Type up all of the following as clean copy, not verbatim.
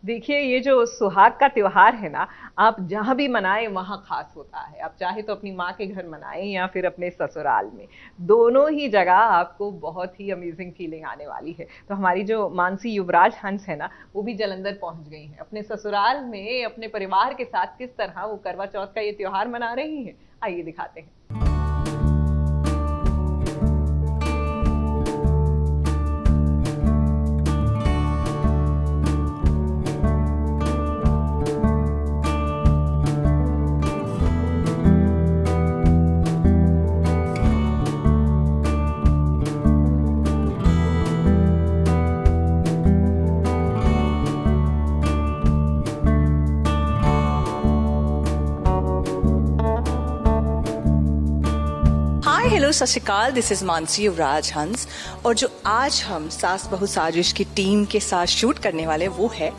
देखिए, ये जो सुहाग का त्योहार है ना, आप जहाँ भी मनाएँ वहाँ ख़ास होता है। आप चाहे तो अपनी माँ के घर मनाएँ या फिर अपने ससुराल में, दोनों ही जगह आपको बहुत ही अमेज़िंग फ़ीलिंग आने वाली है। तो हमारी जो मानसी युवराज हंस है ना, वो भी जालंधर पहुँच गई हैं। अपने ससुराल में अपने परिवार के साथ किस तरह वो करवा चौथ का ये त्योहार मना रही हैं, आइए दिखाते हैं। हाय हेलो सत श्रीकाल, दिस इज मानसी युवराज हंस। और जो आज हम सास बहू साजिश की टीम के साथ शूट करने वाले वो है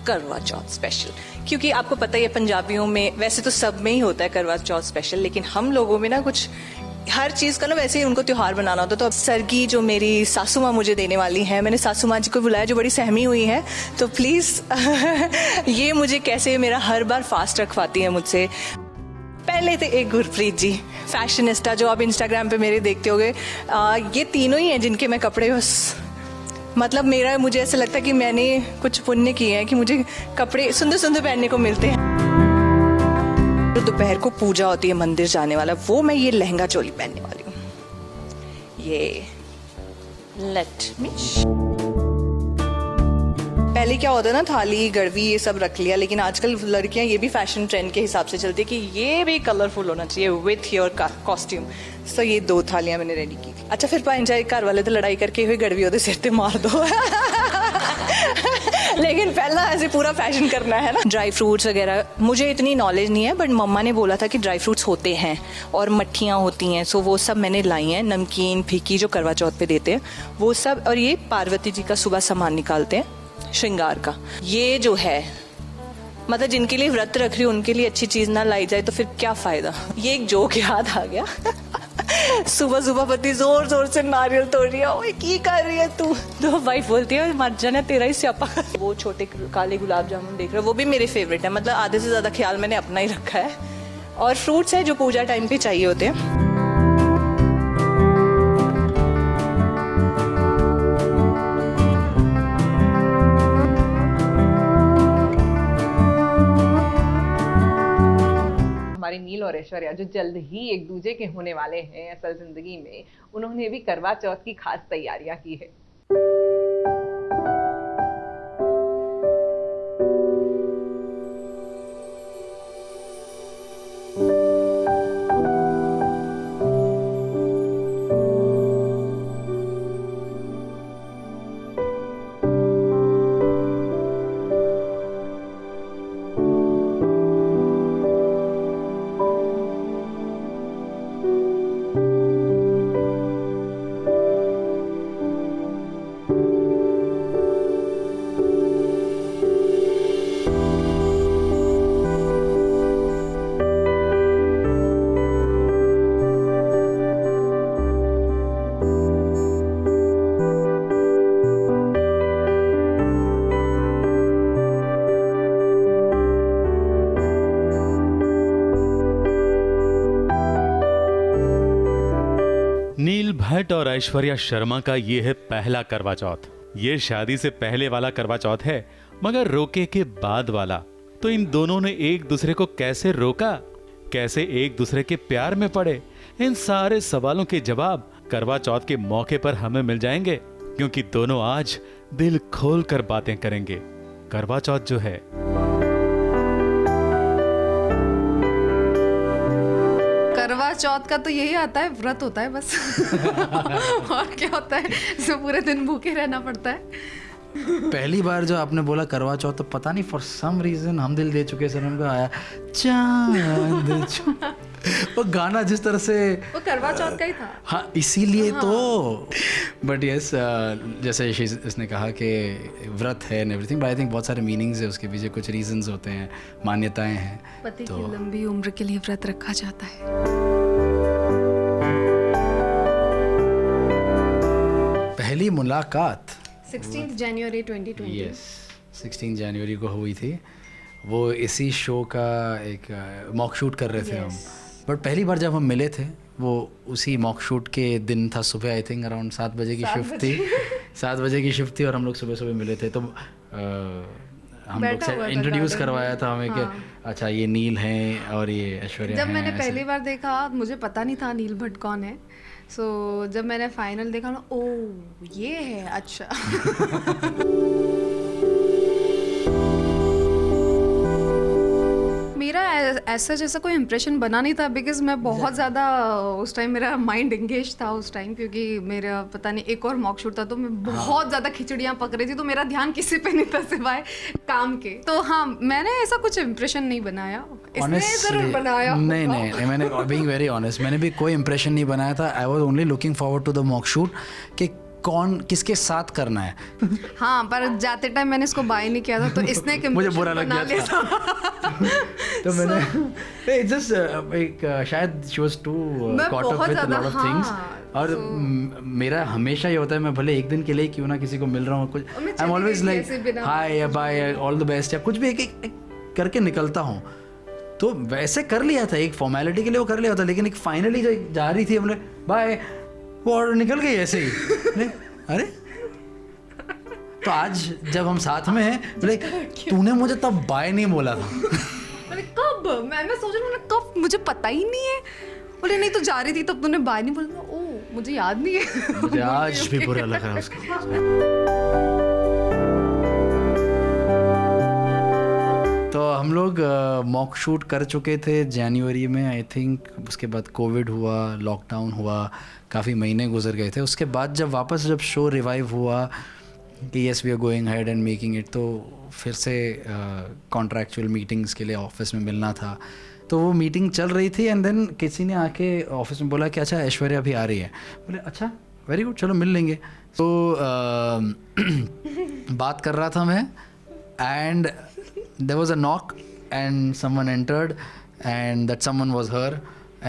करवा चौथ स्पेशल। क्योंकि आपको पता ही है पंजाबियों में वैसे तो सब में ही होता है करवा चौथ स्पेशल, लेकिन हम लोगों में ना कुछ हर चीज का ना वैसे ही उनको त्योहार बनाना होता है। तो अब सरगी जो मेरी सासू माँ मुझे देने वाली है, मैंने सासू माँ जी को बुलाया जो बड़ी सहमी हुई है, तो प्लीज ये मुझे कैसे मेरा हर बार फास्ट रखवाती है मुझसे। पहले थे एक गुरप्रीत जी, फैशनिस्टा, जो आप इंस्टाग्राम पे मेरे देखते होगे। ये तीनों ही हैं जिनके मैं कपड़े बस मतलब मेरा मुझे ऐसा लगता है कि मैंने कुछ पुण्य किए हैं कि मुझे कपड़े सुंदर सुंदर पहनने को मिलते हैं। तो दोपहर को पूजा होती है मंदिर जाने वाला, वो मैं ये लहंगा चोली पहनने वाली हूँ। ये लेट मी। पहले क्या होता है ना, थाली गड़वी ये सब रख लिया, लेकिन आजकल लड़कियां ये भी फैशन ट्रेंड के हिसाब से चलती है कि ये भी कलरफुल होना चाहिए विथ योर कॉस्ट्यूम। सो ये 2 थालियां मैंने रेडी की थी। अच्छा फिर पाइन जाए घर वाले तो लड़ाई करके हुई गड़वी ओदे सिर पे मार दो लेकिन पहला ऐसे पूरा फैशन करना है ना। ड्राई फ्रूट्स वगैरह मुझे इतनी नॉलेज नहीं है, बट मम्मा ने बोला था कि ड्राई फ्रूट्स होते हैं और मट्ठियाँ होती हैं, सो वो सब मैंने लाई हैं। नमकीन फीकी जो करवा चौथ पे देते हैं वो सब, और ये पार्वती जी का सुबह सामान निकालते हैं श्रृंगार का। ये जो है मतलब जिनके लिए व्रत रख रही हूँ उनके लिए अच्छी चीज ना लाई जाए तो फिर क्या फायदा। ये एक जोक याद आ गया सुबह सुबह पति जोर जोर से नारियल तोड़ रही है, ओए की कर रही है तू, तो वाइफ बोलती है मर जाना तेरा ही स्यापा। वो छोटे काले गुलाब जामुन देख रहे हो, वो भी मेरे फेवरेट है। मतलब आधे से ज्यादा ख्याल मैंने अपना ही रखा है। और फ्रूट्स है जो पूजा टाइम पे चाहिए होते हैं। हमारे नील और ऐश्वर्या जो जल्द ही एक दूजे के होने वाले हैं असल जिंदगी में, उन्होंने भी करवा चौथ की खास तैयारियां की है। नील भट्ट और ऐश्वर्या शर्मा का ये है पहला करवा चौथ। ये शादी से पहले वाला करवा चौथ है, मगर रोके के बाद वाला। तो इन दोनों ने एक दूसरे को कैसे रोका, कैसे एक दूसरे के प्यार में पड़े, इन सारे सवालों के जवाब करवा चौथ के मौके पर हमें मिल जाएंगे, क्योंकि दोनों आज दिल खोल कर बातें करेंगे। करवा चौथ जो है करवा चौथ का तो यही आता है, व्रत होता है बस और क्या होता है, इसमें पूरे दिन भूखे रहना पड़ता है। पहली बार जो आपने बोला करवा चौथ, तो पता नहीं फॉर सम रीजन हम दिल दे चुके सनम का आया चांद वो गाना जिस तरह से वो करवा चौथ का ही था। हाँ इसीलिए तो। बट यस जैसे इसने कहा कि व्रत है and everything, but I think बहुत सारे मीनिंग्स है उसके पीछे, कुछ रीजंस होते हैं, मान्यताएं हैं। पति की लंबी उम्र के लिए व्रत रखा जाता है। पहली मुलाकात 16 जनवरी 2020। यस 16 जनवरी को हुई थी। वो इसी शो का एक मॉक शूट कर रहे थे हम, बट पहली बार जब हम मिले थे वो उसी मॉक शूट के दिन था। सुबह आई थिंक अराउंड 7 बजे की शिफ्ट थी, 7 बजे की शिफ्ट थी और हम लोग सुबह सुबह मिले थे। तो हम लोग से इंट्रोड्यूस करवाया था हमें कि अच्छा ये नील हैं और ये ऐश्वर्या जब हैं, मैंने ऐसे। पहली बार देखा मुझे पता नहीं था नील भट्ट कौन है। सो जब मैंने फाइनल देखा ना, ओ ये है अच्छा। मेरा ऐसा जैसा कोई इम्प्रेशन बना नहीं था, बिकॉज मैं बहुत ज़्यादा उस टाइम मेरा माइंड एंगेज था उस टाइम, क्योंकि मेरा पता नहीं एक और मॉक शूट था तो मैं बहुत ज़्यादा खिचड़ियाँ पक रही थी, तो मेरा ध्यान किसी पे नहीं था सिवाय काम के। तो हाँ, मैंने ऐसा कुछ इम्प्रेशन नहीं बनाया, इसने ज़रूर बनाया। नहीं, मैंने बीइंग वेरी ऑनेस्ट, मैंने भी कोई इम्प्रेशन नहीं बनाया था। I was only looking forward to the mock shoot कि कौन किसके साथ करना है। हाँ, पर जाते टाइम मैंने इसको बाय नहीं किया था, तो इसने एक मुझे impression बुरा लग बना गया लिया था। तो मैंने जस्ट एक शायद she was too caught up with lot of things. और मेरा हमेशा ये होता है, मैं भले एक दिन के लिए क्यों ना किसी को मिल रहा हूँ, कुछ आई एम ऑलवेज लाइक हाय या बाय ऑल द बेस्ट या कुछ भी एक करके निकलता हूँ। तो वैसे कर लिया था, एक फॉर्मेलिटी के लिए वो कर लिया था, लेकिन एक फाइनली जो जा रही थी हमने बाय, वो और निकल गई ऐसे ही। अरे तो आज जब हम साथ में हैं, बोले तूने मुझे तब बाय नहीं बोला था। बोले कब? मैं सोच रही हूँ कब, मुझे पता ही नहीं है। बोले नहीं, तो जा रही थी तब तूने बाय नहीं बोला। ओ मुझे याद नहीं है। मुझे आज भी बुरा लग रहा है उसका। तो हम लोग मॉक शूट कर चुके थे जनवरी में आई थिंक। उसके बाद कोविड हुआ, लॉकडाउन हुआ, काफ़ी महीने गुजर गए थे। उसके बाद जब शो रिवाइव हुआ कि yes we are going head and making it, तो फिर से कॉन्ट्रैक्चुअल मीटिंग्स के लिए ऑफिस में मिलना था। तो वो मीटिंग चल रही थी एंड देन किसी ने आके ऑफिस में बोला कि अच्छा ऐश्वर्या अभी आ रही है। बोले अच्छा वेरी गुड, चलो मिल लेंगे। तो बात कर रहा था मैं and there was a knock and someone entered and that someone was her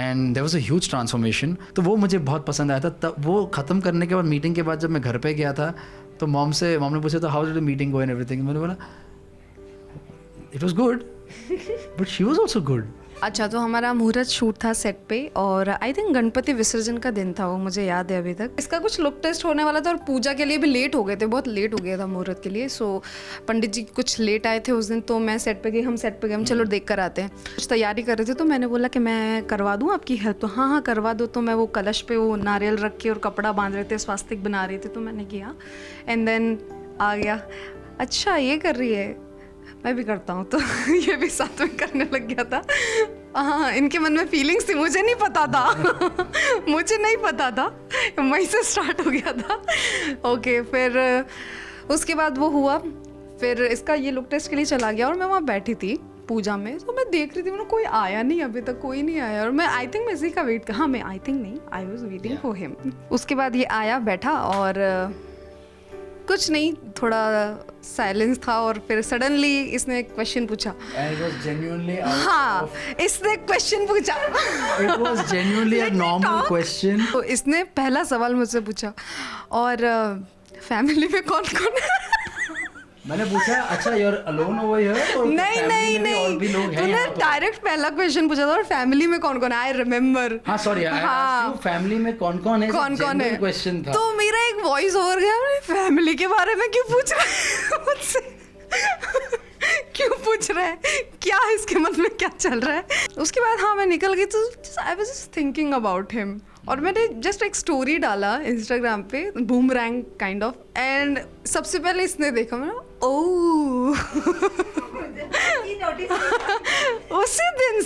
and there was a huge transformation। तो वो मुझे बहुत पसंद आया था। तब वो ख़त्म करने के बाद, मीटिंग के बाद जब मैं घर पे गया था, तो मॉम ने पूछा तो how did the meeting go and everything. मैंने बोला it was good but she was also good. अच्छा, तो हमारा मुहूर्त शूट था सेट पे और आई थिंक गणपति विसर्जन का दिन था वो, मुझे याद है अभी तक। इसका कुछ लुक टेस्ट होने वाला था और पूजा के लिए भी लेट हो गए थे, बहुत लेट हो गया था मुहूर्त के लिए। सो पंडित जी कुछ लेट आए थे उस दिन, तो मैं सेट पे गई, हम सेट पे गए, हम चलो देख कर आते हैं। कुछ तैयारी कर रहे थे तो मैंने बोला कि मैं करवा दूँ आपकी हेल्प। तो हाँ करवा दो। तो मैं वो कलश पे वो नारियल रख के और कपड़ा बांध रहे थे, स्वास्तिक बना रहे थे, तो मैंने किया एंड देन आ गया अच्छा ये कर रही है, मैं भी करता हूँ। तो ये भी साथ में करने लग गया था। हाँ, इनके मन में फीलिंग्स थी, मुझे नहीं पता था। मुझे नहीं पता था, वहीं से स्टार्ट हो गया था। ओके, फिर उसके बाद वो हुआ, फिर इसका ये लुक टेस्ट के लिए चला गया और मैं वहाँ बैठी थी पूजा में। तो मैं देख रही थी, मतलब कोई आया नहीं, अभी तक कोई नहीं आया। और मैं आई थिंक मैं इसी का वेट कर, हाँ मैं आई थिंक नहीं, I was waiting for him. उसके बाद ये आया, बैठा और कुछ नहीं, थोड़ा साइलेंस था और फिर सडनली इसने एक क्वेश्चन पूछा। हाँ, इसने क्वेश्चन पूछा। It was genuinely a normal question। तो इसने पहला सवाल मुझसे पूछा, और फैमिली में कौन कौन है? मैंने पूछा अच्छा you are alone over here और नहीं, और भी लोग हैं तूने यहाँ पर? डायरेक्ट पहला क्वेश्चन पूछा था, और फैमिली में कौन कौन है, आई रिमेम्बर। हाँ सॉरी, फैमिली में कौन कौन है, कौन है क्वेश्चन था। तो मेरा एक वॉइस ओवर गया, फैमिली के बारे में क्यों पूछ रहा है मुझसे? क्यों पूछ रहा है, क्या इसके मन में क्या चल रहा है? उसके बाद हाँ मैं निकल गई, तो I was just thinking about him. और मैंने जस्ट एक स्टोरी डाला इंस्टाग्राम पे, बूमरैंग काइंड ऑफ, एंड सबसे पहले इसने देखा, मैं ओह। उसी दिन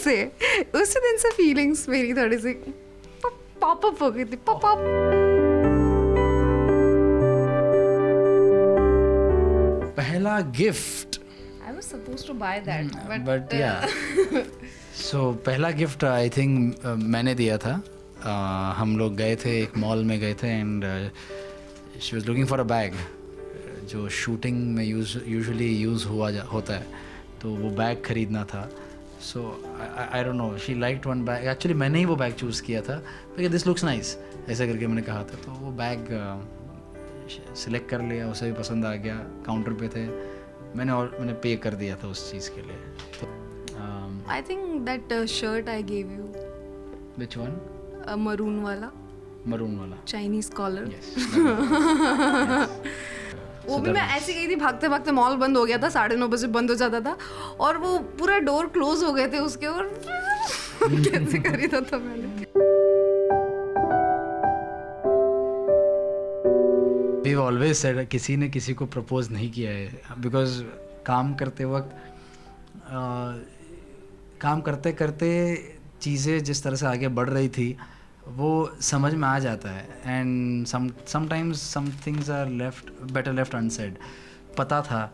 से फीलिंग्स मेरी थोड़ी सी पॉप अप हो गई थी, पॉप अप। पहला gift, I was supposed to buy that, but yeah। So पहला गिफ्ट आई थिंक मैंने दिया था। हम लोग गए थे, एक मॉल में गए थे and she was looking for a bag जो शूटिंग में यूजुअली यूज़ होता है, तो वो बैग खरीदना था। So I don't know, she liked one bag. Actually मैंने ही वो बैग चूज़ किया था, क्योंकि दिस लुक्स नाइस ऐसे करके मैंने कहा था। तो वो बैग सिलेक्ट कर लिया, उसे भी पसंद आ गया। काउंटर पे थे, मैंने पे कर दिया था उस चीज़ के लिए. तो I think that shirt I gave you, which one? maroon वाला, मरून वाला. Chinese collar. Yes. वो भी मैं ऐसे गई थी, भागते भागते मॉल बंद हो गया था, 9:30 बजे बंद हो जाता था और वो पूरा डोर क्लोज हो गए थे उसके, और कैसे खरीदा था मैंने. We've always said किसी ने किसी को प्रपोज नहीं किया है, बिकॉज काम करते वक्त काम करते करते चीज़ें जिस तरह से आगे बढ़ रही थी वो समझ में आ जाता है. And sometimes some things are better left unsaid. पता था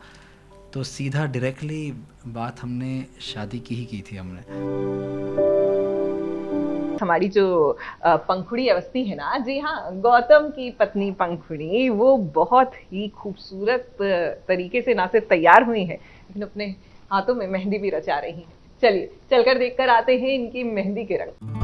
तो सीधा डायरेक्टली बात हमने शादी की ही की थी हमने. हमारी जो पंखुड़ी अवस्थी है ना, जी हाँ, गौतम की पत्नी पंखुड़ी, वो बहुत ही खूबसूरत तरीके से ना सिर्फ तैयार हुई है लेकिन अपने हाथों में मेहंदी भी रचा रही हैं. चलिए चलकर देखकर आते हैं इनकी मेहंदी के रंग.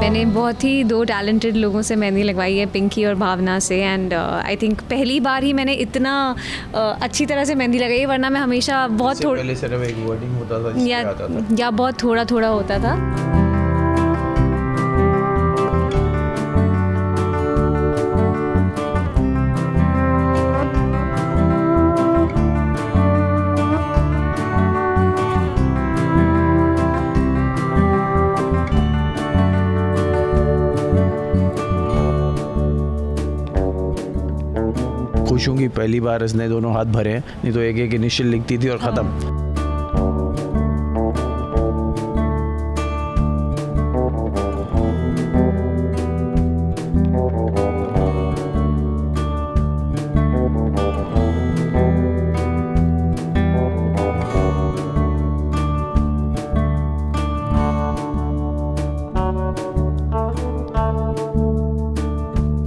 मैंने बहुत ही 2 टैलेंटेड लोगों से मेहंदी लगवाई है, पिंकी और भावना से. एंड आई थिंक पहली बार ही मैंने इतना अच्छी तरह से मेहंदी लगाई, वरना मैं हमेशा बहुत थोड़ा पहले सिर्फ एक वर्डिंग होता था या बहुत थोड़ा थोड़ा होता था. खुश हूँ कि पहली बार इसने दोनों हाथ भरे हैं, नहीं तो एक एक इनिशियल लिखती थी और ख़त्म.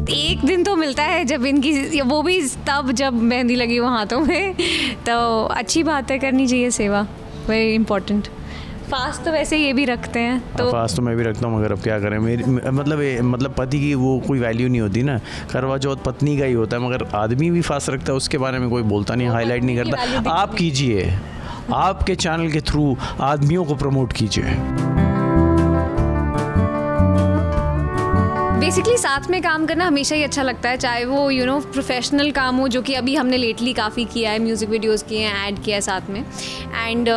एक दिन तो मिलता है जब इनकी, वो भी तब जब मेहंदी लगी हो हाथों में, तो अच्छी बात है, करनी चाहिए सेवा, वेरी इंपॉर्टेंट. फास्ट तो वैसे ये भी रखते हैं, तो फास्ट तो मैं भी रखता हूँ, मगर अब क्या करें, मेरी मतलब पति की वो कोई वैल्यू नहीं होती ना. करवा चौथ पत्नी का ही होता है, मगर आदमी भी फास्ट रखता है, उसके बारे में कोई बोलता नहीं, हाईलाइट नहीं करता. आप कीजिए, आपके चैनल के थ्रू आदमियों को प्रमोट कीजिए. बेसिकली साथ में काम करना हमेशा ही अच्छा लगता है, चाहे वो प्रोफेशनल काम हो, जो कि अभी हमने लेटली काफ़ी किया है, म्यूज़िक वीडियोस किए हैं, ऐड किया है साथ में, एंड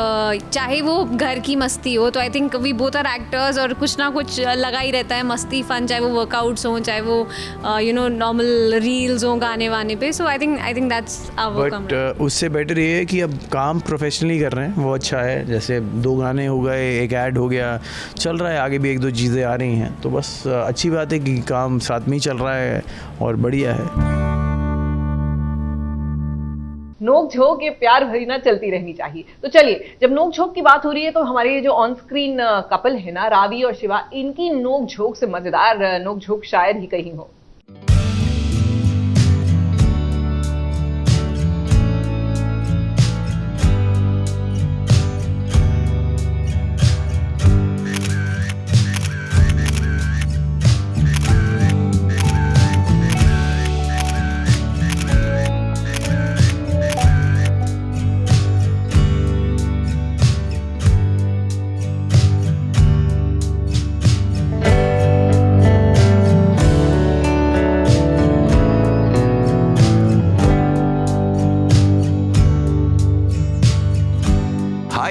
चाहे वो घर की मस्ती हो. तो I think we both are actors और कुछ ना कुछ लगा ही रहता है, मस्ती फन, चाहे वो वर्कआउट्स हों, चाहे वो नॉर्मल रील्स हों गाने वाने पे. सो आई थिंक दैट्स आवर काम. बट उससे बेटर ये है कि अब काम प्रोफेशनली कर रहे हैं, वो अच्छा है. जैसे 2 गाने हो गए, एक ऐड हो गया, चल रहा है, आगे भी 1-2 चीज़ें आ रही हैं, तो बस अच्छी बात है कि काम साथ में ही चल रहा है और बढ़िया है. नोक झोंक ये प्यार भरी ना चलती रहनी चाहिए. तो चलिए, जब नोक झोंक की बात हो रही है तो हमारे जो ऑन स्क्रीन कपल है ना, रावी और शिवा, इनकी नोक झोंक से मजेदार नोक झोंक शायद ही कहीं हो.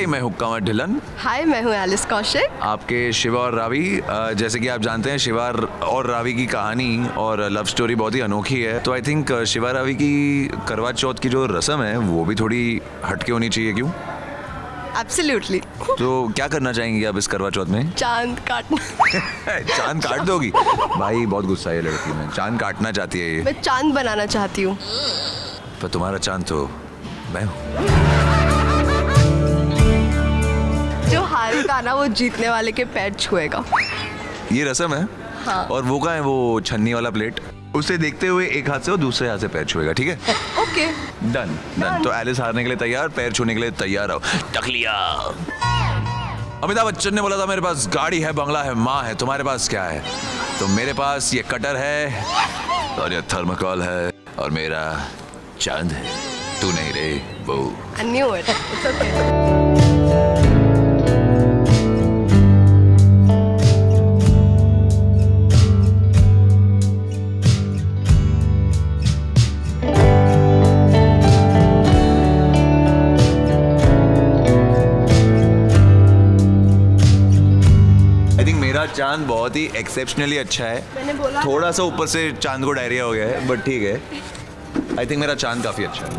मैं हूँ कंवर ढिलन। हाय, मैं हूँ एलिस कौशिक। आपके शिवा और रावी, जैसे कि आप जानते हैं शिवा और रावी की कहानी और लव स्टोरी बहुत ही अनोखी है। तो आई थिंक शिवा रावी की करवा चौथ की जो रस्म है वो भी थोड़ी हटके होनी चाहिए, क्यों? एब्सोल्युटली। तो क्या करना चाहेंगी आप इस करवा चौथ में? चांद काटना। चांद काट दोगी? भाई बहुत गुस्सा है लड़की में, चांद काटना चाहती है ये। मैं चांद बनाना चाहती हूँ। पर तुम्हारा चांद तो मैं हूँ। जो हारेगा ना वो जीतने वाले के पैर छुएगा। ये रस्म है। हाँ। और वो कहाँ है वो छन्नी वाला प्लेट? उसे देखते हुए एक हाथ से और दूसरे हाथ से पैर छुएगा, ठीक है? Okay, done. तो एलिस हारने के लिए तैयार, पैर छूने के लिए तैयार रहो। टकलिया। अमिताभ बच्चन ने बोला था मेरे पास गाड़ी है, बंगला है, माँ है, तुम्हारे पास क्या है? तो मेरे पास ये कटर है और ये थर्मोकोल है और मेरा चांद है। तू नहीं रे बहू। I knew it. It's okay. मेरा चांद बहुत ही एक्सेप्शनली अच्छा है। मैंने बोला थोड़ा सा ऊपर से चांद को डायरिया हो गया है, बट ठीक है। आई थिंक मेरा चांद काफी अच्छा है।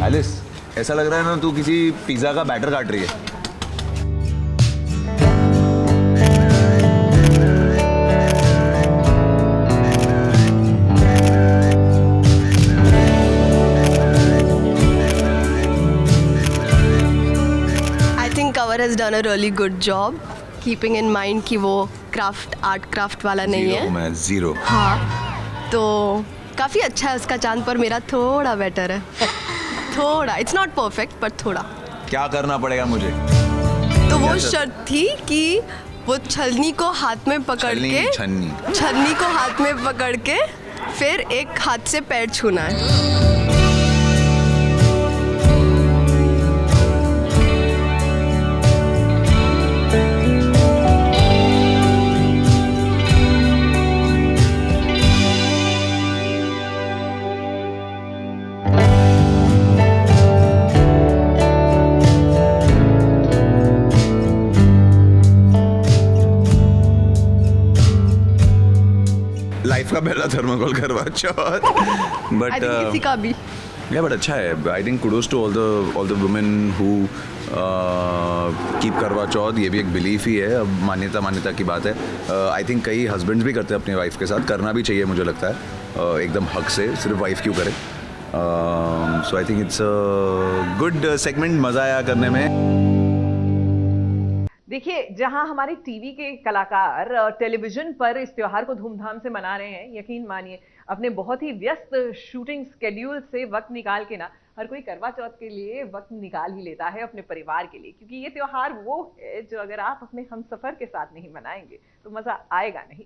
एलिस, ऐसा लग रहा है ना तू किसी पिज्जा का बैटर काट रही है। Cover has done a really good job keeping in mind कि वो आर्ट वाला नहीं है। मैं जीरो। हाँ, तो काफ़ी अच्छा है उसका चांद, पर मेरा थोड़ा बेटर है। थोड़ा, इट्स नॉट परफेक्ट पर थोड़ा। क्या करना पड़ेगा मुझे? तो वो शर्त थी कि वो छलनी को हाथ में पकड़ के छन्नी को हाथ में पकड़ के फिर एक हाथ से पैर छूना है। लाइफ का पहला थर्मोकोल करवा चौथ, बट किसी का भी बट अच्छा है। I think kudos to all the women who keep Karva Chauth. ये भी एक बिलीफ ही है, अब मान्यता की बात है। आई थिंक कई हस्बैंड्स भी करते हैं अपनी वाइफ के साथ, करना भी चाहिए मुझे लगता है, एकदम हक से। सिर्फ वाइफ क्यों करे? So I think it's a good segment, मज़ा आया करने में। देखिए, जहां हमारे टीवी के कलाकार टेलीविजन पर इस त्योहार को धूमधाम से मना रहे हैं, यकीन मानिए अपने बहुत ही व्यस्त शूटिंग स्केड्यूल से वक्त निकाल के ना हर कोई करवा चौथ के लिए वक्त निकाल ही लेता है अपने परिवार के लिए, क्योंकि ये त्योहार वो है जो अगर आप अपने हमसफर के साथ नहीं मनाएंगे तो मजा आएगा नहीं।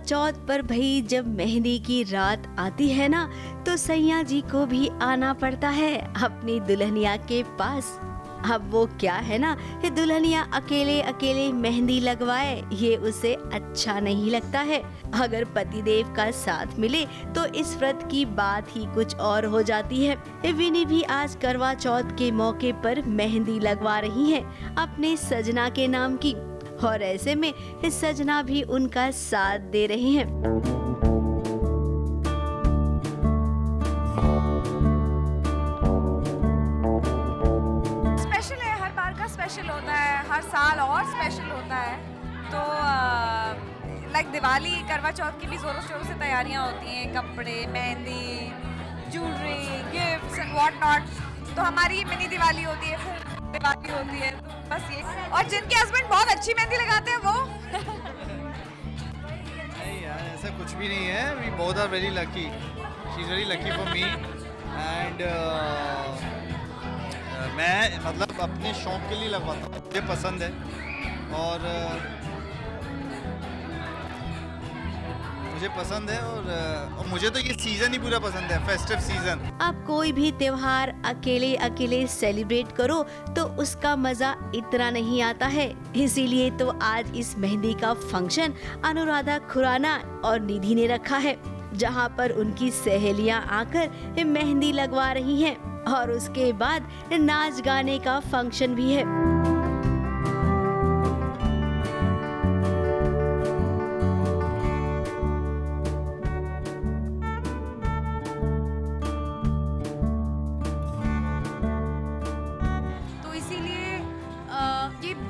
चौथ पर भाई जब मेहंदी की रात आती है ना, तो सैया जी को भी आना पड़ता है अपनी दुल्हनिया के पास। अब वो क्या है ना, दुल्हनिया अकेले अकेले मेहंदी लगवाए, ये उसे अच्छा नहीं लगता है। अगर पतिदेव का साथ मिले तो इस व्रत की बात ही कुछ और हो जाती है। विनी भी आज करवा चौथ के मौके पर मेहंदी लगवा रही है अपने सजना के नाम की, और ऐसे में सजना भी उनका साथ दे रहे हैं। स्पेशल है, हर बार का स्पेशल होता है, हर साल और स्पेशल होता है। तो लाइक दिवाली करवा चौथ की भी जोरों शोरों से तैयारियां होती हैं, कपड़े, mehndi, jewellery, gifts and what not. तो हमारी मिनी दिवाली होती है, फिर दिवाली होती है, तो बस ये। और जिनके हस्बैंड बहुत अच्छी मेहंदी लगाते हैं वो नहीं यार, ऐसा कुछ भी नहीं है। We both are very lucky, she is very lucky for me and मैं मतलब अपने शौक के लिए लगवाता हूँ, मुझे पसंद है। और मुझे पसंद है और मुझे तो ये सीज़न ही पूरा पसंद है, फेस्टिव सीज़न। अब कोई भी त्योहार अकेले अकेले सेलिब्रेट करो तो उसका मजा इतना नहीं आता है। इसीलिए तो आज इस मेहंदी का फंक्शन अनुराधा खुराना और निधि ने रखा है, जहां पर उनकी सहेलियां आकर मेहंदी लगवा रही हैं और उसके बाद नाच गाने का फंक्शन भी है।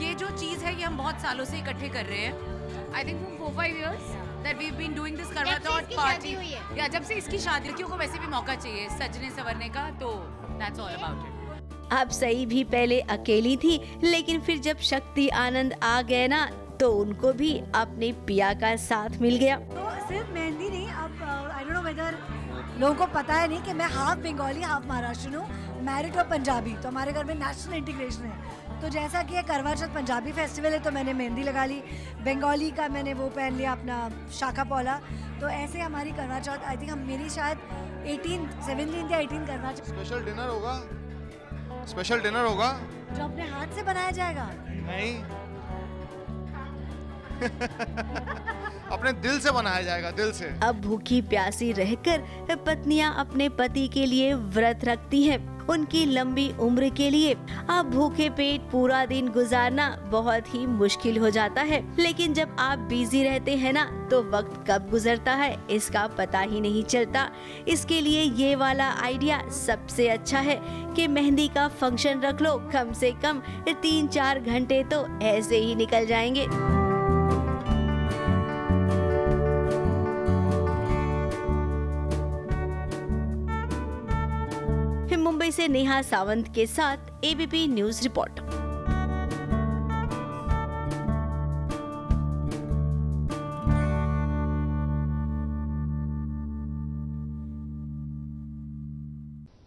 ये जो चीज है ये हम बहुत सालों से इकट्ठे कर रहे हैं। I think 4-5 years that we've been doing this करवा चौथ पार्टी। या जब से इसकी शादी, लड़कियों को वैसे भी मौका चाहिए सजने संवरने का, तो that's all about it। अब सही भी पहले अकेली थी, लेकिन फिर जब शक्ति आनंद आ गए ना तो उनको भी अपने पिया का साथ मिल गया। तो सिर्फ मेहंदी नहीं, अब आई डोंट नो वेदर लोगों को पता है नहीं कि मैं हाफ बंगाली हाफ महाराष्ट्र हूँ, मैरिड और पंजाबी। तो हमारे घर में नेशनल इंटीग्रेशन है। तो जैसा कि ये करवा चौथ पंजाबी फेस्टिवल है तो मैंने मेहंदी लगा ली, बंगाली का मैंने वो पहन लिया अपना शाखा पौला। तो ऐसे हमारी करवा चौथ, आई थिंक हम मेरी शायद 17 या 18 करवा चौथ। स्पेशल डिनर होगा, स्पेशल डिनर होगा जो अपने हाथ से बनाया जाएगा। नहीं अपने दिल से बनाया जाएगा, दिल से। अब भूखी प्यासी रहकर पत्नियां अपने पति के लिए व्रत रखती हैं, उनकी लंबी उम्र के लिए। अब भूखे पेट पूरा दिन गुजारना बहुत ही मुश्किल हो जाता है, लेकिन जब आप बिजी रहते हैं ना तो वक्त कब गुजरता है इसका पता ही नहीं चलता। इसके लिए ये वाला आइडिया सबसे अच्छा है कि मेहंदी का फंक्शन रख लो, कम से कम 3-4 घंटे तो ऐसे ही निकल जाएंगे। मुंबई से नेहा सावंत के साथ एबीपी न्यूज रिपोर्ट।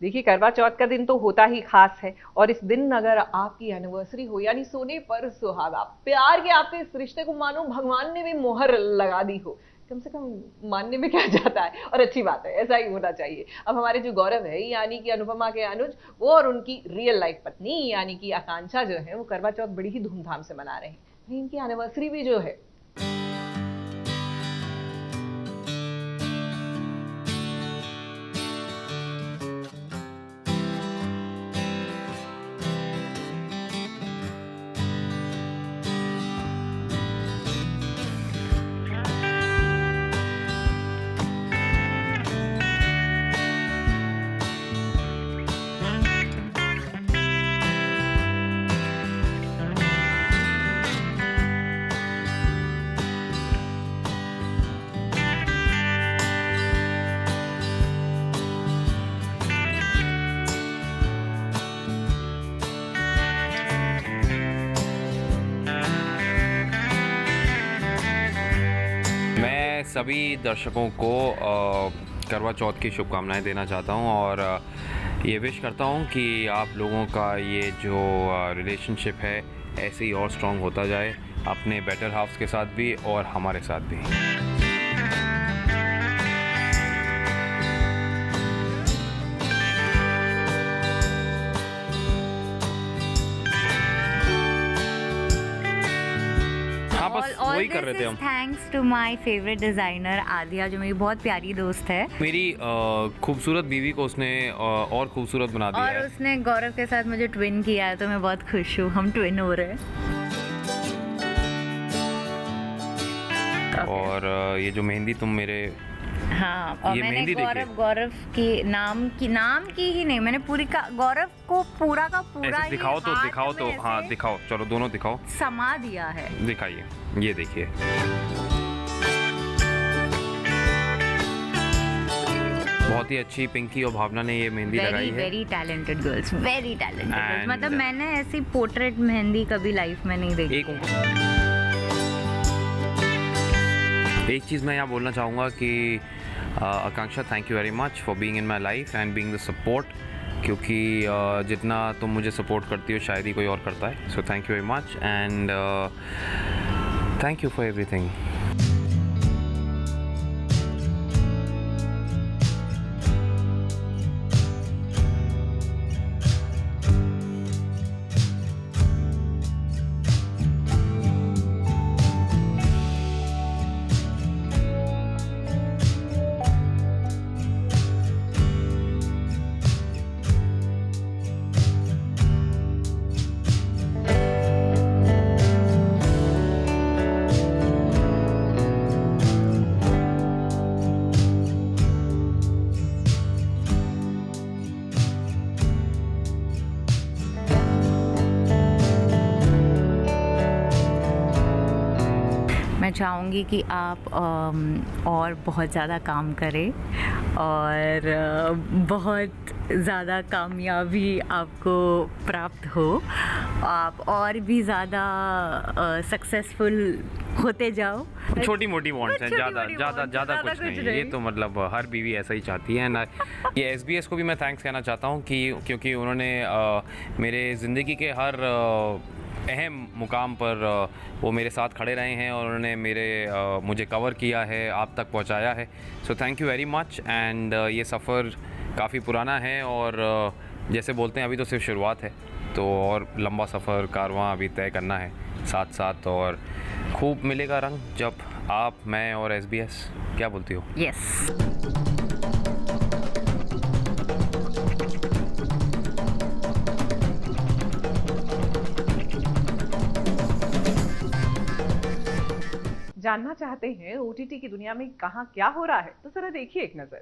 देखिए, करवा चौथ का दिन तो होता ही खास है, और इस दिन अगर आपकी एनिवर्सरी हो यानी सोने पर सुहागा, प्यार के आपके इस रिश्ते को मानो भगवान ने भी मोहर लगा दी हो, कम से कम मानने में क्या जाता है, और अच्छी बात है, ऐसा ही होना चाहिए। अब हमारे जो गौरव है यानी कि अनुपमा के अनुज, वो और उनकी रियल लाइफ पत्नी यानी कि आकांक्षा जो है वो करवा चौथ बड़ी ही धूमधाम से मना रहे हैं। इनकी एनिवर्सरी भी जो है सभी दर्शकों को करवा चौथ की शुभकामनाएं देना चाहता हूं और ये विश करता हूं कि आप लोगों का ये जो रिलेशनशिप है ऐसे ही और स्ट्रॉन्ग होता जाए, अपने बेटर हाफ्स के साथ भी और हमारे साथ भी। वही कर रहे थे हम। Thanks to my favourite designer Aadya, जो मेरी बहुत प्यारी दोस्त है। मेरी खूबसूरत बीवी को उसने और खूबसूरत बना दिया और उसने गौरव के साथ मुझे ट्विन किया है, तो मैं बहुत खुश हूँ, हम ट्विन हो रहे हैं। और ये जो मेहंदी तुम मेरे हाँ, और मैंने गौरव की नाम की ही नहीं, मैंने पूरी का गौरव को पूरा का पूरा ऐसे दिखाओ तो हाँ दिखाओ, चलो दोनों दिखाओ, समा दिया है। दिखाइए, ये देखिए। बहुत ही अच्छी पिंकी और भावना ने ये मेहंदी लगाई है। Very talented girls, very talented girls. मतलब मैंने ऐसी पोर्ट्रेट मेहंदी कभी लाइफ में नहीं देखी। एक चीज़ मैं यहाँ बोलना चाहूँगा कि Akanksha, thank you very much for being in my life and being the support, क्योंकि जितना तुम मुझे सपोर्ट करती हो शायद ही कोई और करता है। So thank you very much and thank you for everything. मैं चाहूँगी कि आप और बहुत ज़्यादा काम करें और बहुत ज़्यादा कामयाबी आपको प्राप्त हो, आप और भी ज़्यादा सक्सेसफुल होते जाओ। छोटी मोटी वांट्स हैं, ज़्यादा कुछ नहीं। ये तो मतलब हर बीवी ऐसा ही चाहती है ना। ये SBS को भी मैं थैंक्स कहना चाहता हूँ कि क्योंकि उन्होंने मेरे ज़िंदगी के हर अहम मुकाम पर वो मेरे साथ खड़े रहे हैं और उन्होंने मुझे कवर किया है, आप तक पहुंचाया है। So thank you very much. And ये सफ़र काफ़ी पुराना है और जैसे बोलते हैं अभी तो सिर्फ शुरुआत है, तो और लंबा सफ़र कारवां अभी तय करना है साथ साथ, और खूब मिलेगा रंग जब आप, मैं और SBS। क्या बोलती हो? यस। जानना चाहते हैं OTT की दुनिया में कहाँ क्या हो रहा है, तो जरा देखिए एक नजर।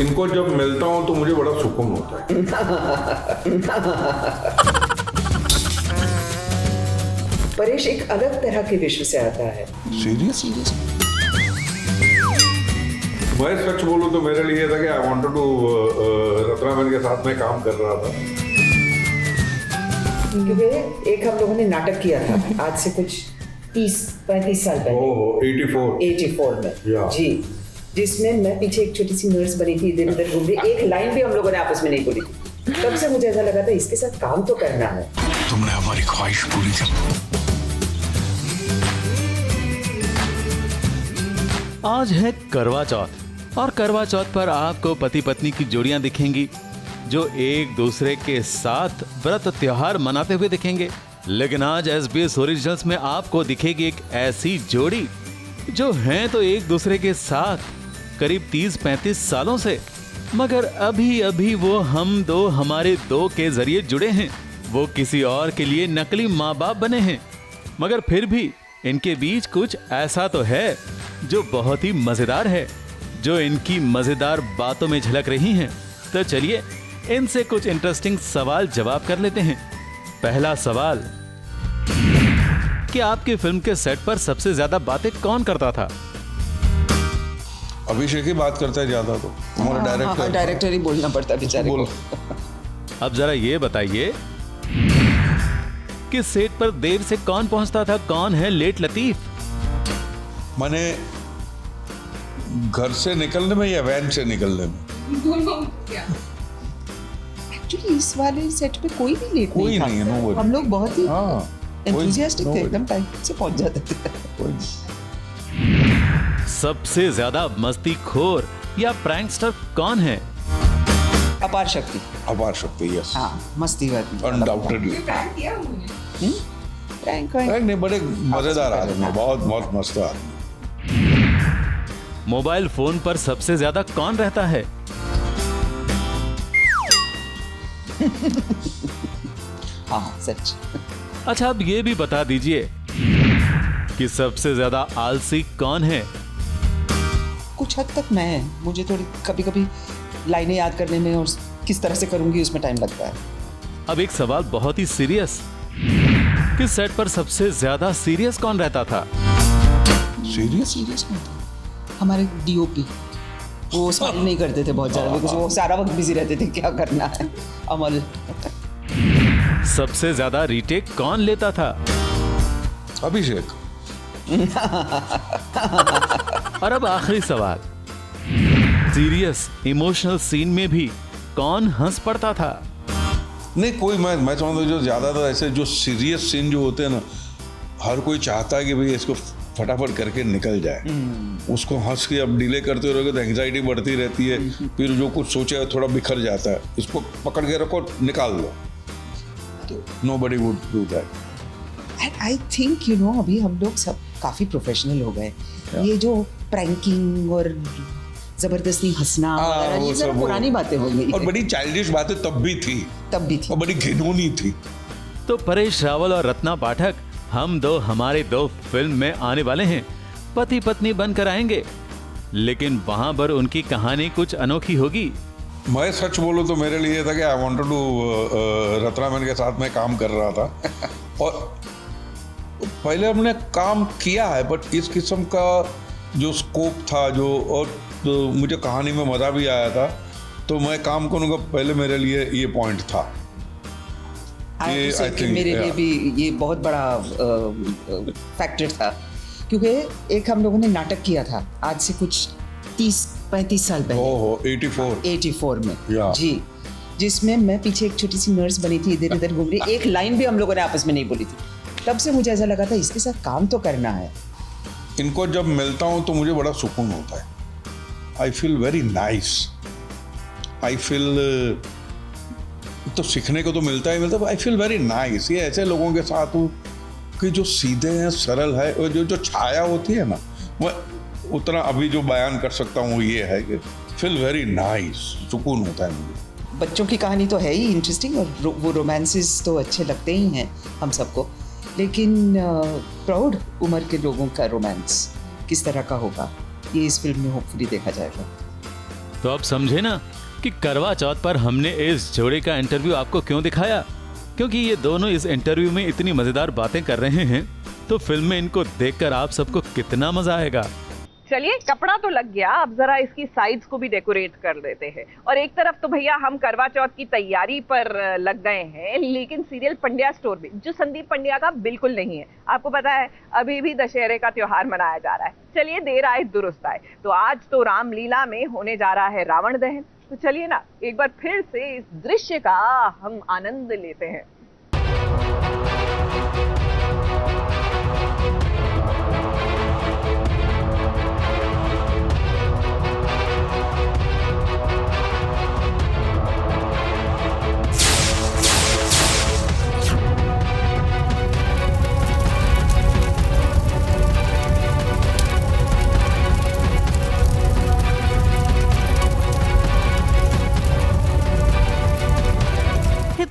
इनको जब मिलता हूँ तो मुझे बड़ा सुकून होता है। परेश एक अलग तरह के विश्व से आता है। सीरियस? मैं सच बोलूं तो मेरे लिए था कि आई वांटेड टू रत्ना मैन के साथ में काम कर रहा था, क्योंकि एक हम लोगों ने नाटक किया था आज से कुछ 30-35 साल पहले। 84 में जी, जिसमें मैं पीछे एक छोटी सी नर्स बनी थी, इधर उधर घूम रही। एक लाइन भी हम लोगों ने आपस में नहीं बोली थी। तब से मुझे ऐसा लगा था इसके साथ काम तो करना है। तुमने हमारी ख्वाहिश पूरी कर। आज है करवा चौथ और करवा चौथ पर आपको पति पत्नी की जोड़ियां दिखेंगी जो एक दूसरे के साथ व्रत त्योहार मनाते हुए दिखेंगे। लेकिन आज SBS ओरिजिनल्स में आपको दिखेगी एक ऐसी जोड़ी जो हैं तो एक दूसरे के साथ करीब 30-35 सालों से, मगर अभी अभी वो हम दो हमारे दो के जरिए जुड़े हैं। वो किसी और के लिए नकली माँ बाप बने हैं, मगर फिर भी इनके बीच कुछ ऐसा तो है जो बहुत ही मजेदार है, जो इनकी मजेदार बातों में झलक रही हैं। तो चलिए इनसे कुछ इंटरेस्टिंग सवाल जवाब कर लेते हैं। पहला सवाल कि आपकी फिल्म के सेट पर सबसे ज्यादा बातें कौन करता था? अभिषेक ही बात करता है ज्यादा, तो हमारा डायरेक्टर ही बोलना पड़ता बेचारे को। अब जरा ये बताइए कि सेट पर देर से कौन पहुंचता था, कौन है लेट लतीफ? मैंने घर से निकलने में या वैन से निकलने में? एक्चुअली इस वाले सेट पे कोई भी लेट कोई नहीं है। हम लोग बहुत ही एंथुसियास्टिक थे, एकदम टाइम से पहुंच जाते थे। सबसे ज्यादा मस्तीखोर या प्रैंकस्टर कौन है? अपार शक्ति। अपार शक्ति, यस। हाँ, मस्ती वाली अनडाउटेडली। प्रैंक नहीं, बड़े मजेदार आदमी, बहुत मस्त आदमी। मोबाइल फोन पर सबसे ज्यादा कौन रहता है? हाँ, सच। अच्छा, अब ये भी बता दीजिए कि सबसे ज्यादा आलसी कौन है? कुछ हद तक मैं, मुझे थोड़ी कभी-कभी लाइनें याद करने में और किस तरह से करूंगी उसमें टाइम लगता है। अब एक सवाल बहुत ही सीरियस, कि सेट पर सबसे ज्यादा सीरियस कौन रहता था? सीरियस हमारे DOP वो स्माइल नहीं करते थे बहुत ज़्यादा, बिकॉज वो सारा वक्त बिजी रहते थे क्या करना है। अमल सबसे ज्यादा रीटेक कौन लेता था? अभिषेक। और अब आखिरी सवाल, सीरियस इमोशनल सीन में भी कौन हंस पड़ता था? नहीं कोई, मैं समझता हूँ जो ज़्यादातर ऐसे जो सीरियस सीन जो होते हैं ना, हर कोई चाहता है कि भाई इसको फटाफट करके निकल जाए। उसको हंस के अब डिले करते रहोगे तो एंग्जाइटी बढ़ती रहती है, फिर जो कुछ सोचे थोड़ा बिखर जाता है। इसको पकड़ के रखो, निकाल लो। Nobody would do that. And I think अभी हम लोग सब काफी प्रोफेशनल हो गए। ये जो प्रैंकिंग और जबरदस्ती हंसना वगैरह ये सब पुरानी बातें हो गई। और बड़ी चाइल्डिश बातें तब भी थी और बड़ी घिनौनी थी। तो परेश रावल और रत्ना पाठक हम दो हमारे दो फिल्म में आने वाले हैं, पति पत्नी बनकर आएंगे, लेकिन वहां पर उनकी कहानी कुछ अनोखी होगी। मैं सच बोलूं तो मेरे लिए था कि आई वांटेड टू रत्ना मैन के साथ में काम कर रहा था और पहले हमने काम किया है, बट इस किस्म का जो स्कोप था जो और तो मुझे कहानी में मज़ा भी आया था, तो मैं काम करूँगा पहले मेरे लिए ये पॉइंट था। ये आई थिंक मेरे लिए भी ये बहुत बड़ा फैक्टर था, क्योंकि एक हम लोगों ने नाटक किया था आज से कुछ 30-35 साल पहले। 84 में जी, जिसमें मैं पीछे एक छोटी सी नर्स बनी थी, इधर उधर घूम रही, एक लाइन भी हम लोगों ने आपस में नहीं बोली थी। तब से मुझे ऐसा लगा था इसके साथ काम तो करना है। इनको जब मिलता हूँ तो मुझे बड़ा सुकून होता है। I feel very nice. I feel तो सीखने को तो मिलता ही मिलता है। I feel very nice. ये ऐसे लोगों के साथ हूँ कि जो सीधे हैं, सरल है, और जो छाया होती है ना, मैं उतना अभी जो बयान कर सकता हूँ ये है कि फील वेरी नाइस, सुकून होता है मुझे। बच्चों की कहानी तो है ही इंटरेस्टिंग और वो रोमांसेस तो अच्छे लगते ही हैं हम सबको, लेकिन प्राउड उम्र के लोगों का रोमांस किस तरह का होगा ये इस फिल्म में होपफुली देखा जाएगा। तो अब समझे ना कि करवा चौथ पर हमने इस जोड़े का इंटरव्यू आपको क्यों दिखाया, क्योंकि ये दोनों इस इंटरव्यू में इतनी मजेदार बातें कर रहे हैं, तो फिल्म में इनको देखकर आप सबको कितना मजा आएगा। चलिए कपड़ा तो लग गया, अब जरा इसकी साइड्स को भी डेकोरेट कर देते हैं। और एक तरफ तो भैया हम करवा चौथ की तैयारी पर लग गए हैं, लेकिन सीरियल पंड्या स्टोर में जो संदीप पंड्या का बिल्कुल नहीं है। आपको पता है अभी भी दशहरे का त्योहार मनाया जा रहा है। चलिए देर आए दुरुस्त आए, तो आज तो रामलीला में होने जा रहा है रावण दहन। तो चलिए ना एक बार फिर से इस दृश्य का हम आनंद लेते हैं।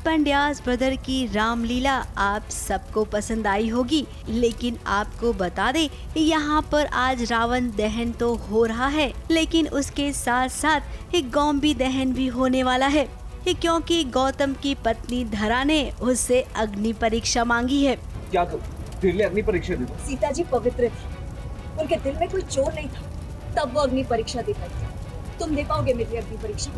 पंड्यास ब्रदर की रामलीला आप सबको पसंद आई होगी, लेकिन आपको बता दें यहाँ पर आज रावण दहन तो हो रहा है, लेकिन उसके साथ साथ एक गौम्बी दहन भी होने वाला है, क्योंकि गौतम की पत्नी धरा ने उससे अग्नि परीक्षा मांगी है। क्या तेरे लिए अग्नि परीक्षा दी? सीता जी पवित्र थी, उनके दिल में कोई चोर नहीं था, तब वो अग्नि परीक्षा दे पाई थी। तुम दे पाओगे मेरी अग्नि परीक्षा?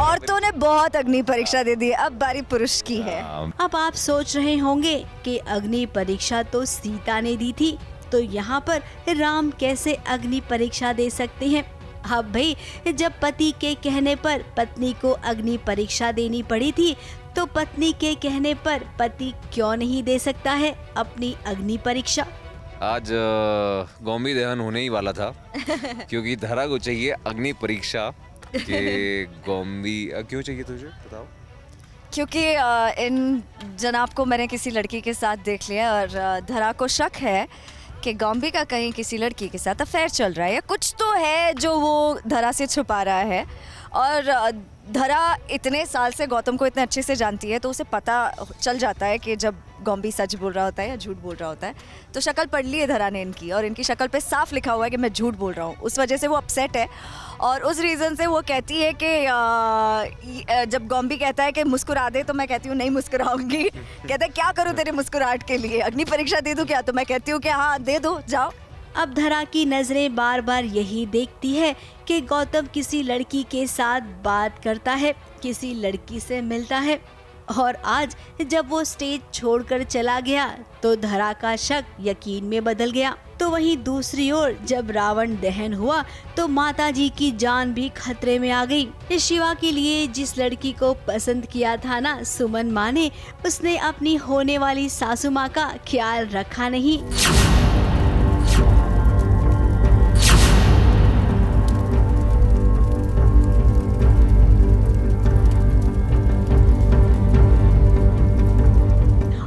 औरतों ने बहुत अग्नि परीक्षा दे दी, अब बारी पुरुष की है। अब आप सोच रहे होंगे कि अग्नि परीक्षा तो सीता ने दी थी, तो यहाँ पर राम कैसे अग्नि परीक्षा दे सकते हैं? अब भाई जब पति के कहने पर पत्नी को अग्नि परीक्षा देनी पड़ी थी, तो पत्नी के कहने पर पति क्यों नहीं दे सकता है अपनी अग्नि परीक्षा? आज गौम्बी दहन होने ही वाला था क्योंकि धरा को चाहिए अग्नि परीक्षा कि गौम्बी क्यों चाहिए तुझे, बताओ? क्योंकि इन जनाब को मैंने किसी लड़की के साथ देख लिया और धरा को शक है कि गौम्बी का कहीं किसी लड़की के साथ अफेयर चल रहा है या कुछ तो है जो वो धरा से छुपा रहा है। और धरा इतने साल से गौतम को इतने अच्छे से जानती है, तो उसे पता चल जाता है कि जब गौम्बी सच बोल रहा होता है या झूठ बोल रहा होता है। तो शक्ल पढ़ ली है धरा ने इनकी, और इनकी शक्ल पे साफ लिखा हुआ है कि मैं झूठ बोल रहा हूँ। उस वजह से वो अपसेट है और उस रीज़न से वो कहती है कि जब गौम्बी कहता है कि मुस्कुरा दे, तो मैं कहती हूँ नहीं मुस्कुराऊंगी। कहता है क्या करूँ तेरे मुस्कुराहट के लिए, अग्नि परीक्षा दे दूँ क्या? तो मैं कहती हूँ कि हाँ दे दो, जाओ। अब धरा की नजरें बार बार यही देखती है कि गौतम किसी लड़की के साथ बात करता है, किसी लड़की से मिलता है, और आज जब वो स्टेज छोड़कर चला गया तो धरा का शक यकीन में बदल गया। तो वहीं दूसरी ओर जब रावण दहन हुआ तो माताजी की जान भी खतरे में आ गई। इस शिवा के लिए जिस लड़की को पसंद किया था ना सुमन माँ ने, उसने अपनी होने वाली सासू माँ का ख्याल रखा नहीं।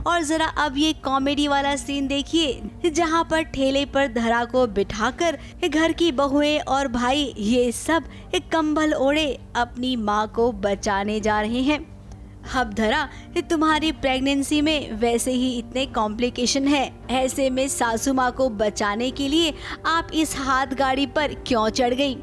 और जरा अब ये कॉमेडी वाला सीन देखिए, जहाँ पर ठेले पर धरा को बिठाकर घर की बहुएं और भाई ये सब एक कंबल ओढ़े अपनी माँ को बचाने जा रहे हैं। अब धरा, तुम्हारी प्रेगनेंसी में वैसे ही इतने कॉम्प्लिकेशन है, ऐसे में सासू माँ को बचाने के लिए आप इस हाथ गाड़ी पर क्यों चढ़ गई?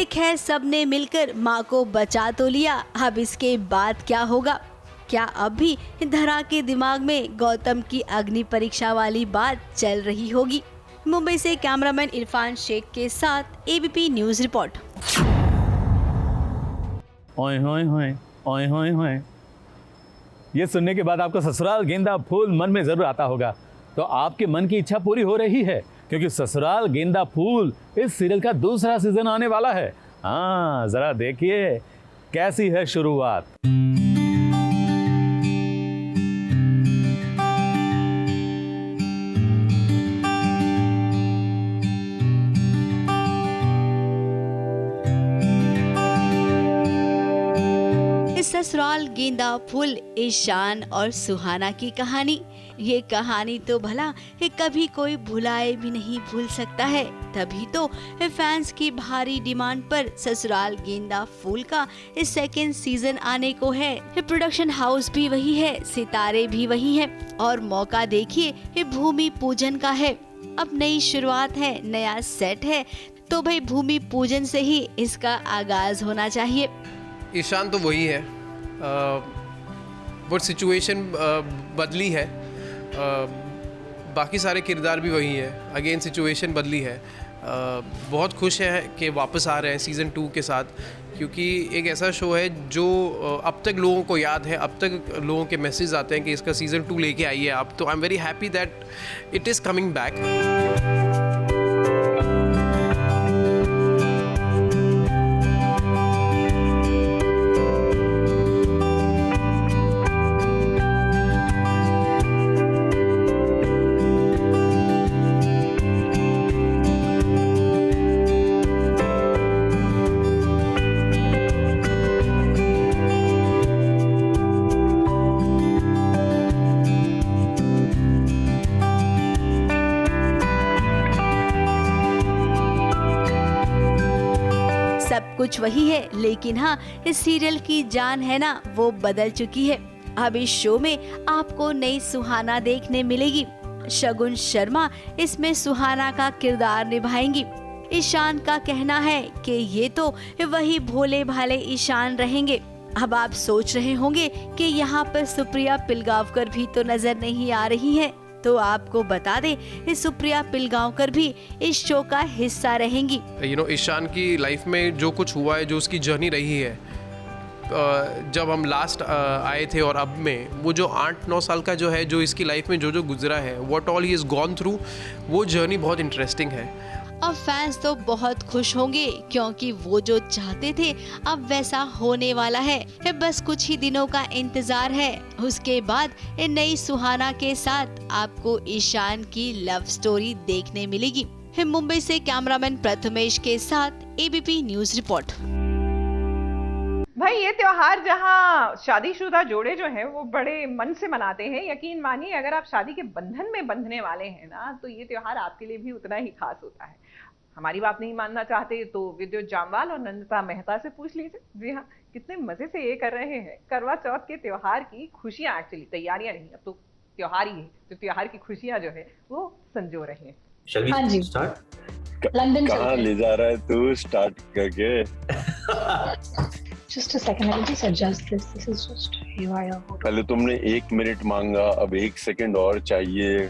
खैर सबने मिलकर माँ को बचा तो लिया, अब इसके बाद क्या होगा? क्या अब भी धरा के दिमाग में गौतम की अग्नि परीक्षा वाली बात चल रही होगी? मुंबई से कैमरामैन इरफान शेख के साथ एबीपी न्यूज रिपोर्ट। ओए होए होए, ओए होए होए। ये सुनने के बाद आपको ससुराल गेंदा फूल मन में जरूर आता होगा। तो आपके मन की इच्छा पूरी हो रही है, क्योंकि ससुराल गेंदा फूल इस सीरियल का दूसरा सीजन आने वाला है। हाँ, जरा देखिए कैसी है शुरुआत। ससुराल गेंदा फूल ईशान और सुहाना की कहानी। ये कहानी तो भला कभी कोई भुलाए भी नहीं भूल सकता है। तभी तो फैंस की भारी डिमांड पर ससुराल गेंदा फूल का सेकेंड सीजन आने को है। प्रोडक्शन हाउस भी वही है, सितारे भी वही हैं, और मौका देखिए भूमि पूजन का है। अब नई शुरुआत है, नया सेट है, तो भाई भूमि पूजन से ही इसका आगाज होना चाहिए। ईशान तो वही है, वो सिचुएशन बदली है, बाकी सारे किरदार भी वही है, अगेन सिचुएशन बदली है। बहुत खुश हैं कि वापस आ रहे हैं सीज़न 2 के साथ, क्योंकि एक ऐसा शो है जो अब तक लोगों को याद है, अब तक लोगों के मैसेज आते हैं कि इसका सीज़न 2 लेके आइए आप। तो I am very happy that it is coming back. सब कुछ वही है, लेकिन हाँ, इस सीरियल की जान है ना वो बदल चुकी है। अब इस शो में आपको नई सुहाना देखने मिलेगी। शगुन शर्मा इसमें सुहाना का किरदार निभाएंगी। ईशान का कहना है कि ये तो वही भोले भाले ईशान रहेंगे। अब आप सोच रहे होंगे कि यहाँ पर सुप्रिया पिलगांवकर भी तो नजर नहीं आ रही है, तो आपको बता दें सुप्रिया पिलगांवकर भी इस शो का हिस्सा रहेंगी। ईशान की लाइफ में जो कुछ हुआ है, जो उसकी जर्नी रही है, जब हम लास्ट आए थे और अब में, वो जो 8-9 साल का जो है, जो इसकी लाइफ में जो गुजरा है, what all he is gone through, वो जर्नी बहुत इंटरेस्टिंग है। अब फैंस तो बहुत खुश होंगे, क्योंकि वो जो चाहते थे अब वैसा होने वाला है। बस कुछ ही दिनों का इंतजार है, उसके बाद नई सुहाना के साथ आपको ईशान की लव स्टोरी देखने मिलेगी। मुंबई से कैमरामैन प्रथमेश के साथ एबीपी न्यूज रिपोर्ट। भाई ये त्योहार जहाँ शादीशुदा जोड़े जो हैं वो बड़े मन से मनाते हैं, यकीन मानिए अगर आप शादी के बंधन में बंधने वाले हैं ना, तो ये त्योहार आपके लिए भी उतना ही खास होता है। हमारी बात नहीं मानना चाहते तो विद्युत जामवाल और नंदिता मेहता से पूछ लीजिए। जी हाँ, कितने मजे से ये कर रहे हैं। करवा चौथ के त्योहार की खुशियां, एक्चुअली तैयारियां नहीं, अब तो त्योहार ही है, तो त्योहार की खुशियां जो है वो संजो रही हैं। हाँ जी, लंदन कहाँ ले जा रहा है तू स्टार्ट करके? Just a second, let me just adjust this. This is just haywire. पहले तुमने 1 मिनट मांगा, अब 1 सेकंड और चाहिए।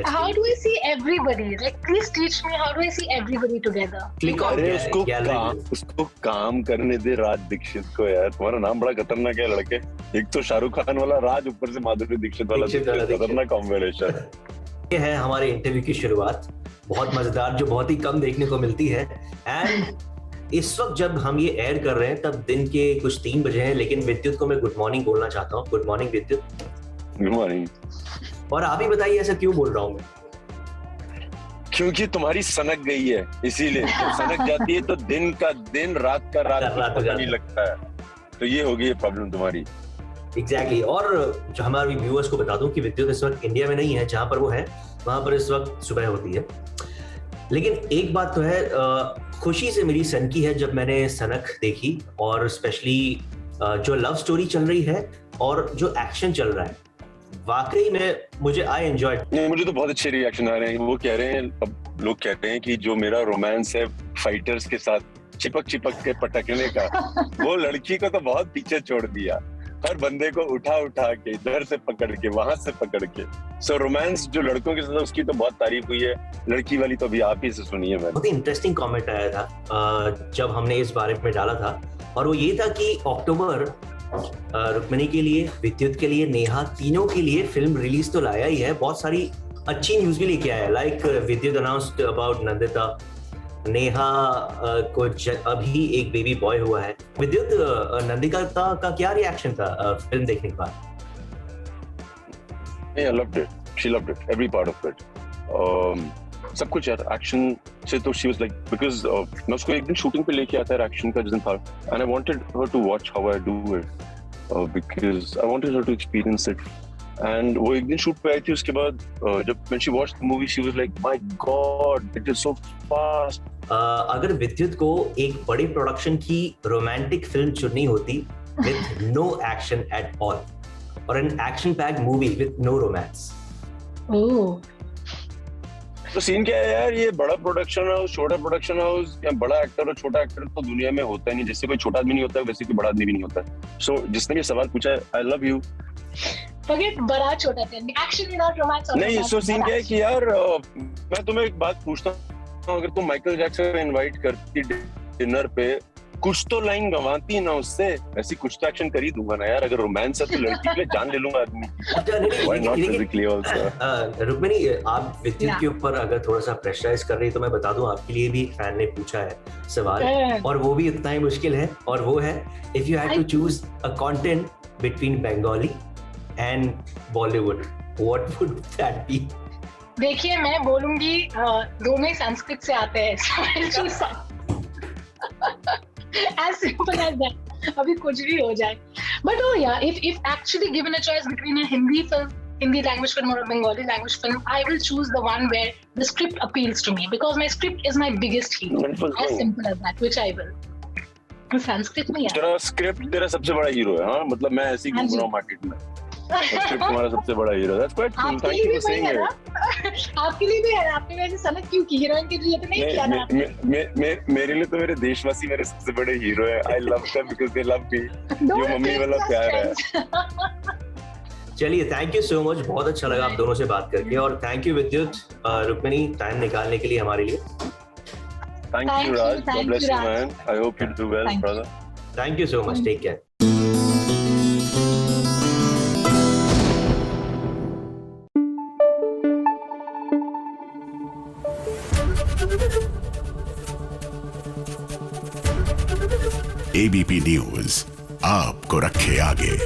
How do I see everybody? Like, please teach me how do I see everybody together? अरे उसको काम करने दे राज दीक्षित को यार। तुम्हारा नाम बड़ा खतरनाक है लड़के। एक तो शाहरुख खान वाला राज, ऊपर से माधुरी दीक्षित वाला, खतरनाक कॉम्बिनेशन। ये है हमारे इंटरव्यू की शुरुआत, बहुत मजेदार, जो बहुत ही कम देखने को मिलती है। एंड इस वक्त जब हम ये एयर कर रहे हैं तब दिन के कुछ 3 बजे हैं, लेकिन विद्युत को मैं गुड मॉर्निंग बोलना चाहता हूँ। गुड मॉर्निंग विद्युत। Good morning. और आप ही बताइए ऐसा क्यों बोल रहा हूँ मैं? क्योंकि तुम्हारी सनक गई है, इसीलिए। सनक जाती है तो दिन का दिन, रात का रात पता नहीं लगता है, तो ये होगी ये प्रॉब्लम तुम्हारी। एग्जैक्टली। और जो हमारे व्यूअर्स को बता दूं कि विद्युत इस वक्त इंडिया में नहीं है, जहां पर वो है वहां पर इस वक्त सुबह होती है। लेकिन एक बात तो है, खुशी से मेरी सनकी है जब मैंने सनक देखी, और स्पेशली जो लव स्टोरी चल रही है और जो एक्शन चल रहा है, वाकई में मुझे आई एंजॉय। मुझे तो बहुत अच्छे रिएक्शन आ रहे हैं। वो कह रहे हैं, अब लोग कहते हैं कि जो मेरा रोमांस है फाइटर्स के साथ चिपक के पटकने का, वो लड़की को तो बहुत पीछे छोड़ दिया। हर बंदे को उठा के, इधर से पकड़ के, वहां से पकड़ के। सो रोमांस जो लड़कों के साथ उसकी तो बहुत तारीफ हुई है, लड़की वाली तो अभी आप ही से सुनिए। बहुत ही इंटरेस्टिंग कमेंट आया था जब हमने इस बारे में डाला था, और वो ये था कि अक्टूबर रुक्मिणी के लिए, विद्युत के लिए, नेहा, तीनों के लिए फिल्म रिलीज तो लाया ही है, बहुत सारी अच्छी न्यूज भी लेके आया। लाइक विद्युत अनाउंस्ड अबाउट नंदिता, नेहा को अभी एक बेबी बॉय हुआ है। विद्युत, नंदिता का क्या रिएक्शन था फिल्म देखने के बाद? I loved it. She loved it. Every part of it. सब कुछ यार, एक्शन से तो she was like, because मैं उसको एक दिन शूटिंग पे लेके आता है एक्शन का जिस दिन था, and I wanted her to watch how I do it, because I wanted her to experience it. And वो एक दिन शूट पे आई थी, उसके बाद जब when she watched the movie she was like, my God, it is so fast. अगर विद्युत को एक बड़े प्रोडक्शन की रोमांटिक फिल्म चुननी होती with no action at all, और an action packed movie with no romance, तो सीन क्या है यार, ये बड़ा प्रोडक्शन हाउस, छोटा प्रोडक्शन हाउस, या बड़ा एक्टर और छोटा एक्टर तो दुनिया में होता ही नहीं। जैसे कोई छोटा आदमी नहीं होता है, वैसे कोई बड़ा आदमी भी नहीं होता है। सो जिसने भी सवाल पूछा है, आई लव यू। Forget बड़ा छोटा करने, एक्शन विदाउट रोमांस। नहीं, सो सीन क्या है कि यार मैं तुम्हें एक बात पूछता हूँ, अगर तुम माइकल जैक्सन को इनवाइट करती डिनर पे, कुछ तो लाइन गंवाती ना उससे, वैसी कुछ तो एक्शन कर ही दूंगा ना यार। अगर रोमांस है तो लड़की के लिए जान ले लूंगा आदमी। Why not physically also? Rukmini, आप विद्युत के ऊपर अगर थोड़ा सा प्रेशराइज कर रही है तो मैं बता दूं, आपके लिए भी फैन ने पूछा है सवाल, और वो भी उतना ही मुश्किल है, और वो है, if you had to choose a content between Bengali and Bollywood, what would that be? देखिए, मैं बोलूंगी दोनों ही संस्कृत से आते हैं। As simple as that. अभी कुछ भी हो जाए, but oh yeah, if actually given a choice between a Hindi film, Hindi language film, or a Bengali language film, I will choose the one where the script appeals to me, because my script is my biggest hero. As simple as that, which I will. Sanskrit में यार, तेरा script तेरा सबसे बड़ा hero है। हाँ, मतलब मैं ऐसे ही घूम रहा हूँ मार्केट में, स्क्रिप्ट तुम्हारा सबसे बड़ा हीरो है। That's quite cool. Thank you for saying it. आपके लिए भी है, आपने वैसे सनक क्यों की, हीरोइन के लिए तो नहीं किया ना? मेरे लिए तो मेरे देशवासी मेरे सबसे बड़े हीरो है। I love them because they love me. जो मम्मी वाला प्यार है। चलिए, थैंक यू सो मच, बहुत अच्छा लगा आप दोनों से बात करके, और थैंक यू विद्युत, रुक्मिणी, टाइम निकालने के लिए हमारे लिए। Thank you, Raj. God bless you, man. I hope you do well, brother. Thank you so much. Take care. ABP news आपको रखे आगे।